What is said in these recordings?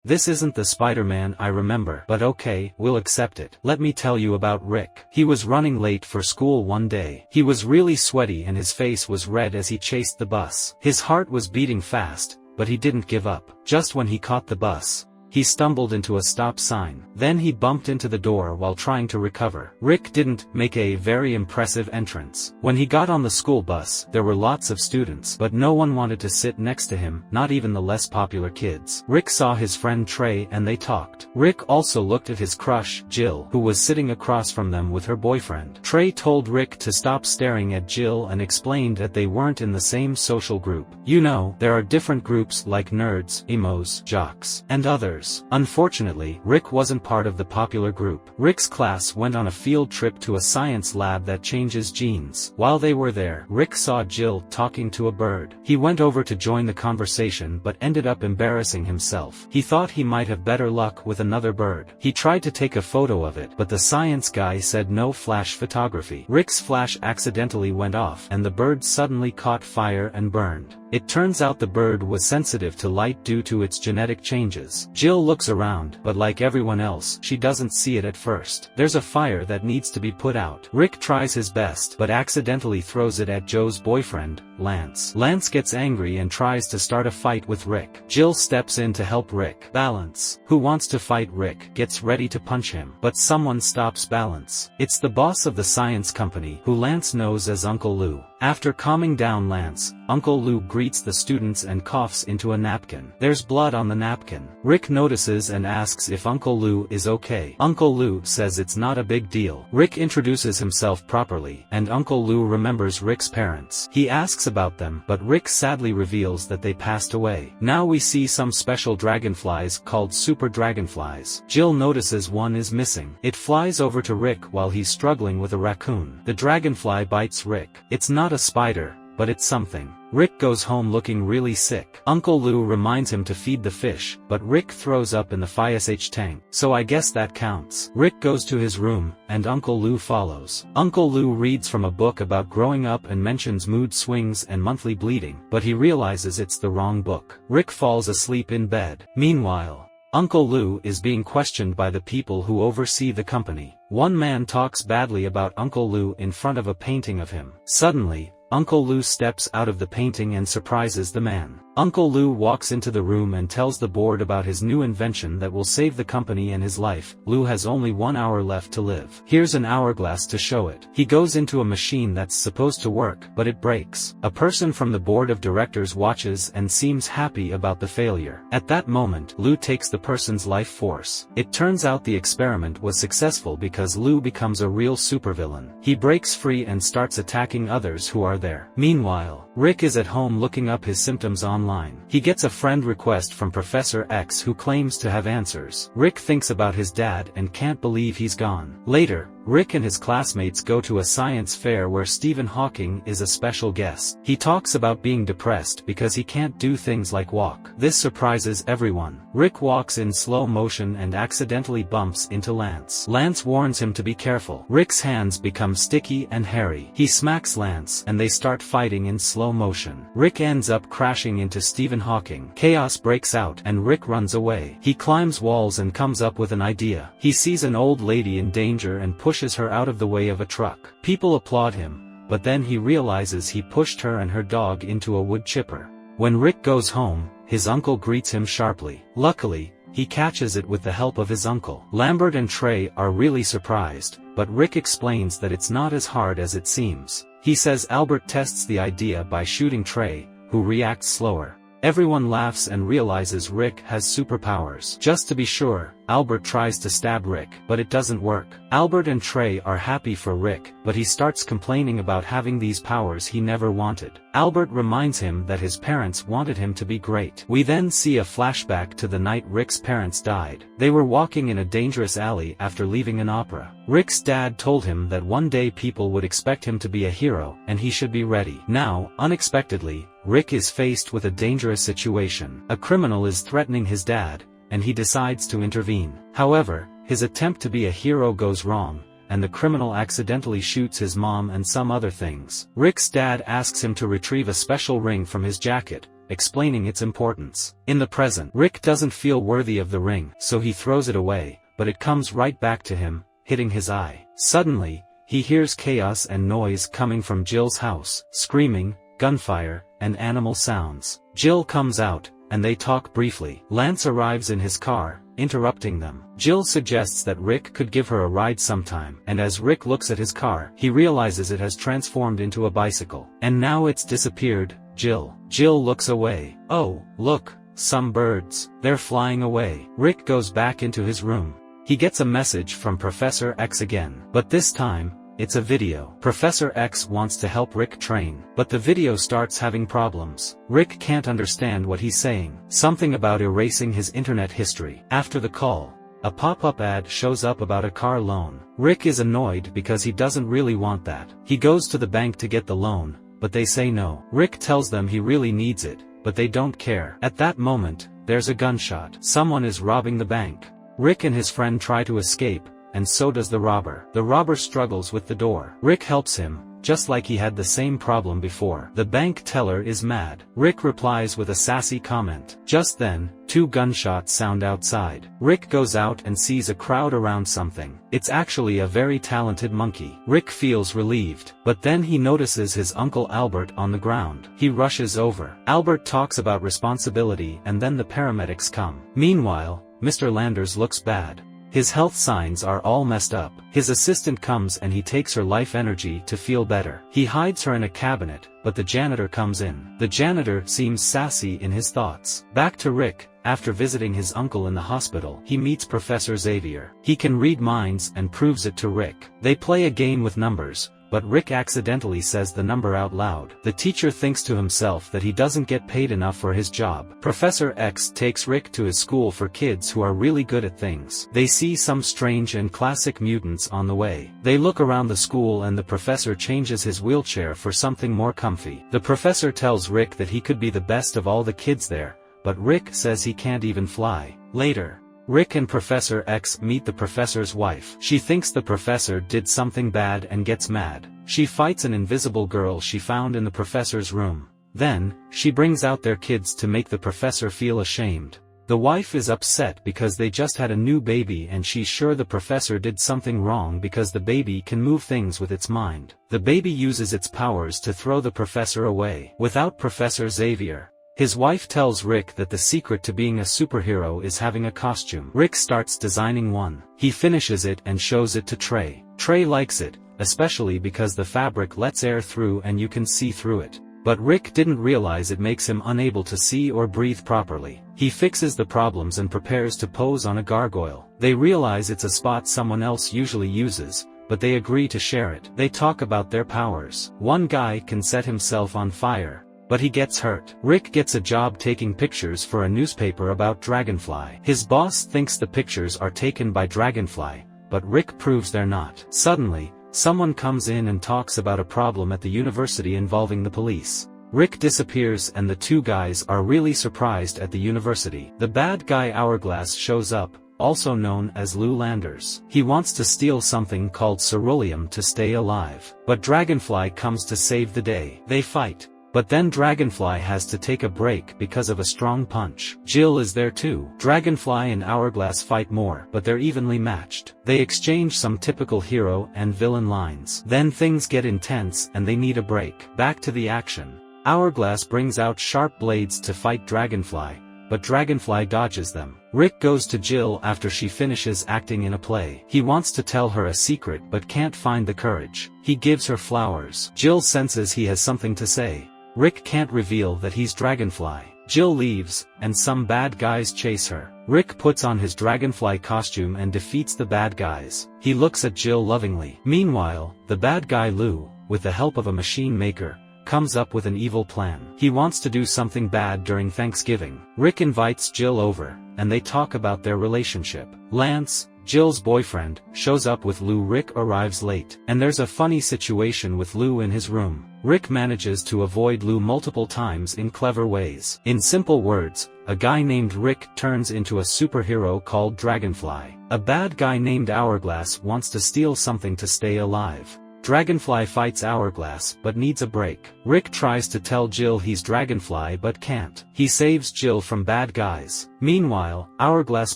This isn't the Spider-Man I remember, but okay, we'll accept it. Let me tell you about Rick. He was running late for school one day. He was really sweaty and his face was red as he chased the bus. His heart was beating fast, but he didn't give up. Just when he caught the bus, he stumbled into a stop sign. Then he bumped into the door while trying to recover. Rick didn't make a very impressive entrance. When he got on the school bus, there were lots of students, but no one wanted to sit next to him, not even the less popular kids. Rick saw his friend Trey and they talked. Rick also looked at his crush, Jill, who was sitting across from them with her boyfriend. Trey told Rick to stop staring at Jill and explained that they weren't in the same social group. You know, there are different groups like nerds, emos, jocks, and others. Unfortunately, Rick wasn't part of the popular group. Rick's class went on a field trip to a science lab that changes genes. While they were there, Rick saw Jill talking to a bird. He went over to join the conversation but ended up embarrassing himself. He thought he might have better luck with another bird. He tried to take a photo of it, but the science guy said no flash photography. Rick's flash accidentally went off and the bird suddenly caught fire and burned. It turns out the bird was sensitive to light due to its genetic changes. Jill looks around, but like everyone else, she doesn't see it at first. There's a fire that needs to be put out. Rick tries his best, but accidentally throws it at Joe's boyfriend, Lance. Lance gets angry and tries to start a fight with Rick. Jill steps in to help Rick. Balance, who wants to fight Rick, gets ready to punch him, but someone stops Balance. It's the boss of the science company, who Lance knows as Uncle Lou. After calming down Lance, Uncle Lou greets the students and coughs into a napkin. There's blood on the napkin. Rick notices and asks if Uncle Lou is okay. Uncle Lou says it's not a big deal. Rick introduces himself properly, and Uncle Lou remembers Rick's parents. He asks about them, but Rick sadly reveals that they passed away. Now we see some special dragonflies called super dragonflies. Jill notices one is missing. It flies over to Rick while he's struggling with a raccoon. The dragonfly bites Rick. It's not a spider, but it's something. Rick goes home looking really sick. Uncle Lou reminds him to feed the fish, but Rick throws up in the fish tank, so I guess that counts. Rick goes to his room, and Uncle Lou follows. Uncle Lou reads from a book about growing up and mentions mood swings and monthly bleeding, but he realizes it's the wrong book. Rick falls asleep in bed. Meanwhile, Uncle Lou is being questioned by the people who oversee the company. One man talks badly about Uncle Lou in front of a painting of him. Suddenly, Uncle Lou steps out of the painting and surprises the man. Uncle Lou walks into the room and tells the board about his new invention that will save the company and his life. Lou has only 1 hour left to live. Here's an hourglass to show it. He goes into a machine that's supposed to work, but it breaks. A person from the board of directors watches and seems happy about the failure. At that moment, Lou takes the person's life force. It turns out the experiment was successful because Lou becomes a real supervillain. He breaks free and starts attacking others who are there. Meanwhile, Rick is at home looking up his symptoms online. He gets a friend request from Professor X who claims to have answers. Rick thinks about his dad and can't believe he's gone. Later, Rick and his classmates go to a science fair where Stephen Hawking is a special guest. He talks about being depressed because he can't do things like walk. This surprises everyone. Rick walks in slow motion and accidentally bumps into Lance. Lance warns him to be careful. Rick's hands become sticky and hairy. He smacks Lance and they start fighting in slow motion. Rick ends up crashing into Stephen Hawking. Chaos breaks out and Rick runs away. He climbs walls and comes up with an idea. He sees an old lady in danger and pushes her out of the way of a truck. People applaud him, but then he realizes he pushed her and her dog into a wood chipper. When Rick goes home, his uncle greets him sharply. Luckily, he catches it with the help of his uncle. Lambert and Trey are really surprised, but Rick explains that it's not as hard as it seems. He says Albert tests the idea by shooting Trey, who reacts slower. Everyone laughs and realizes Rick has superpowers. Just to be sure, Albert tries to stab Rick, but it doesn't work. Albert and Trey are happy for Rick, but he starts complaining about having these powers he never wanted. Albert reminds him that his parents wanted him to be great. We then see a flashback to the night Rick's parents died. They were walking in a dangerous alley after leaving an opera. Rick's dad told him that one day people would expect him to be a hero, and he should be ready. Now, unexpectedly, Rick is faced with a dangerous situation. A criminal is threatening his dad, and he decides to intervene. However, his attempt to be a hero goes wrong, and the criminal accidentally shoots his mom and some other things. Rick's dad asks him to retrieve a special ring from his jacket, explaining its importance. In the present, Rick doesn't feel worthy of the ring, so he throws it away, but it comes right back to him, hitting his eye. Suddenly, he hears chaos and noise coming from Jill's house, screaming, gunfire, and animal sounds. Jill comes out, and they talk briefly. Lance arrives in his car, interrupting them. Jill suggests that Rick could give her a ride sometime, and as Rick looks at his car, he realizes it has transformed into a bicycle. And now it's disappeared. Jill looks away. Oh, look, some birds. They're flying away. Rick goes back into his room. He gets a message from Professor X again, but this time, it's a video. Professor X wants to help Rick train, but the video starts having problems. Rick can't understand what he's saying. Something about erasing his internet history. After the call, a pop-up ad shows up about a car loan. Rick is annoyed because he doesn't really want that. He goes to the bank to get the loan, but they say no. Rick tells them he really needs it, but they don't care. At that moment, there's a gunshot. Someone is robbing the bank. Rick and his friend try to escape, and so does the robber. The robber struggles with the door. Rick helps him, just like he had the same problem before. The bank teller is mad. Rick replies with a sassy comment. Just then, 2 gunshots sound outside. Rick goes out and sees a crowd around something. It's actually a very talented monkey. Rick feels relieved, but then he notices his uncle Albert on the ground. He rushes over. Albert talks about responsibility and then the paramedics come. Meanwhile, Mr. Landers looks bad. His health signs are all messed up. His assistant comes and he takes her life energy to feel better. He hides her in a cabinet, but the janitor comes in. The janitor seems sassy in his thoughts. Back to Rick. After visiting his uncle in the hospital, he meets Professor Xavier. He can read minds and proves it to Rick. They play a game with numbers, but Rick accidentally says the number out loud. The teacher thinks to himself that he doesn't get paid enough for his job. Professor X takes Rick to his school for kids who are really good at things. They see some strange and classic mutants on the way. They look around the school and the professor changes his wheelchair for something more comfy. The professor tells Rick that he could be the best of all the kids there, but Rick says he can't even fly. Later, Rick and Professor X meet the professor's wife. She thinks the professor did something bad and gets mad. She fights an invisible girl she found in the professor's room. Then, she brings out their kids to make the professor feel ashamed. The wife is upset because they just had a new baby and she's sure the professor did something wrong because the baby can move things with its mind. The baby uses its powers to throw the professor away. Without Professor Xavier, his wife tells Rick that the secret to being a superhero is having a costume. Rick starts designing one. He finishes it and shows it to Trey. Trey likes it, especially because the fabric lets air through and you can see through it. But Rick didn't realize it makes him unable to see or breathe properly. He fixes the problems and prepares to pose on a gargoyle. They realize it's a spot someone else usually uses, but they agree to share it. They talk about their powers. One guy can set himself on fire, but he gets hurt. Rick gets a job taking pictures for a newspaper about Dragonfly. His boss thinks the pictures are taken by Dragonfly, but Rick proves they're not. Suddenly, someone comes in and talks about a problem at the university involving the police. Rick disappears and the 2 guys are really surprised at the university. The bad guy Hourglass shows up, also known as Lou Landers. He wants to steal something called ceruleum to stay alive. But Dragonfly comes to save the day. They fight. But then Dragonfly has to take a break because of a strong punch. Jill is there too. Dragonfly and Hourglass fight more, but they're evenly matched. They exchange some typical hero and villain lines. Then things get intense and they need a break. Back to the action. Hourglass brings out sharp blades to fight Dragonfly, but Dragonfly dodges them. Rick goes to Jill after she finishes acting in a play. He wants to tell her a secret but can't find the courage. He gives her flowers. Jill senses he has something to say. Rick can't reveal that he's Dragonfly. Jill leaves, and some bad guys chase her. Rick puts on his Dragonfly costume and defeats the bad guys. He looks at Jill lovingly. Meanwhile, the bad guy Lou, with the help of a machine maker, comes up with an evil plan. He wants to do something bad during Thanksgiving. Rick invites Jill over, and they talk about their relationship. Lance, Jill's boyfriend, shows up with Lou. Rick arrives late, and there's a funny situation with Lou in his room. Rick manages to avoid Lou multiple times in clever ways. In simple words, a guy named Rick turns into a superhero called Dragonfly. A bad guy named Hourglass wants to steal something to stay alive. Dragonfly fights Hourglass but needs a break. Rick tries to tell Jill he's Dragonfly but can't. He saves Jill from bad guys. Meanwhile, Hourglass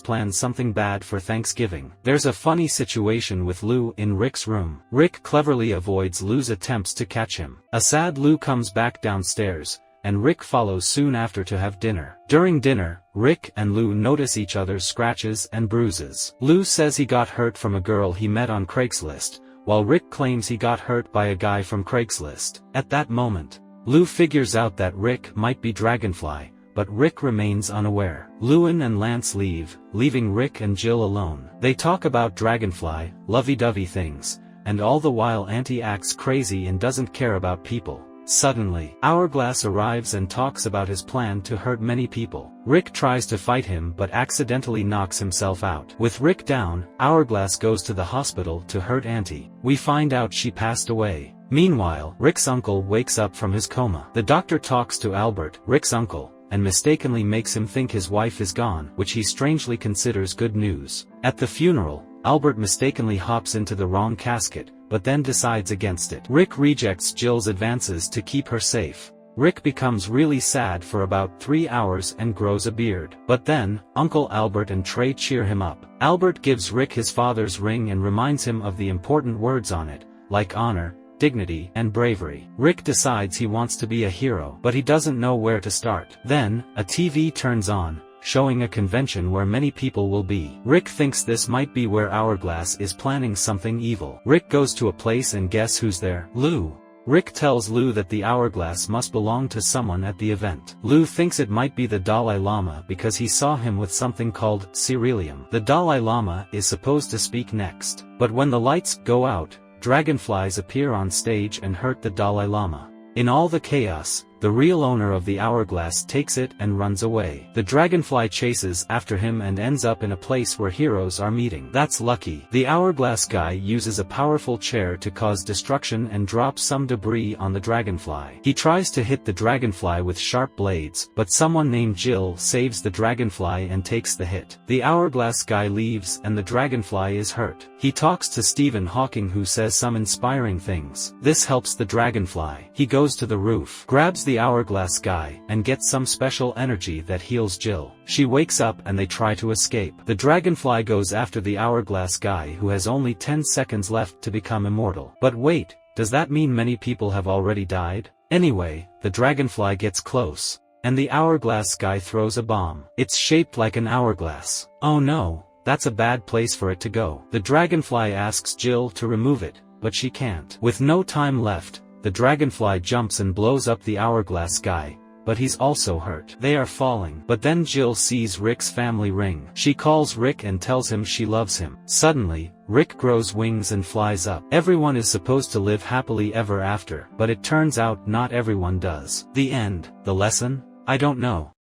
plans something bad for Thanksgiving. There's a funny situation with Lou in Rick's room. Rick cleverly avoids Lou's attempts to catch him. A sad Lou comes back downstairs, and Rick follows soon after to have dinner. During dinner, Rick and Lou notice each other's scratches and bruises. Lou says he got hurt from a girl he met on Craigslist, while Rick claims he got hurt by a guy from Craigslist. At that moment, Lou figures out that Rick might be Dragonfly, but Rick remains unaware. Lewin and Lance leave, leaving Rick and Jill alone. They talk about Dragonfly, lovey-dovey things, and all the while Auntie acts crazy and doesn't care about people. Suddenly, Hourglass arrives and talks about his plan to hurt many people. Rick tries to fight him but accidentally knocks himself out. With Rick down, Hourglass goes to the hospital to hurt Auntie. We find out she passed away. Meanwhile, Rick's uncle wakes up from his coma. The doctor talks to Albert, Rick's uncle, and mistakenly makes him think his wife is gone, which he strangely considers good news. At the funeral, Albert mistakenly hops into the wrong casket, but then decides against it. Rick rejects Jill's advances to keep her safe. Rick becomes really sad for about 3 hours and grows a beard. But then, Uncle Albert and Trey cheer him up. Albert gives Rick his father's ring and reminds him of the important words on it, like honor, dignity, and bravery. Rick decides he wants to be a hero, but he doesn't know where to start. Then, a TV turns on, showing a convention where many people will be. Rick thinks this might be where Hourglass is planning something evil. Rick goes to a place and guess who's there? Lou. Rick tells Lou that the Hourglass must belong to someone at the event. Lou thinks it might be the Dalai Lama because he saw him with something called Cerealium. The Dalai Lama is supposed to speak next. But when the lights go out, dragonflies appear on stage and hurt the Dalai Lama. In all the chaos, the real owner of the Hourglass takes it and runs away. The Dragonfly chases after him and ends up in a place where heroes are meeting. That's lucky. The Hourglass guy uses a powerful chair to cause destruction and drops some debris on the Dragonfly. He tries to hit the Dragonfly with sharp blades, but someone named Jill saves the Dragonfly and takes the hit. The Hourglass guy leaves and the Dragonfly is hurt. He talks to Stephen Hawking, who says some inspiring things. This helps the Dragonfly. He goes to the roof, grabs the Hourglass guy, and gets some special energy that heals Jill. She wakes up and they try to escape. The Dragonfly goes after the Hourglass guy, who has only 10 seconds left to become immortal. But wait, does that mean many people have already died? Anyway, the Dragonfly gets close, and the Hourglass guy throws a bomb. It's shaped like an hourglass. Oh no, that's a bad place for it to go. The Dragonfly asks Jill to remove it, but she can't. With no time left, the Dragonfly jumps and blows up the Hourglass guy, but he's also hurt. They are falling, but then Jill sees Rick's family ring. She calls Rick and tells him she loves him. Suddenly, Rick grows wings and flies up. Everyone is supposed to live happily ever after, but it turns out not everyone does. The end. The lesson? I don't know.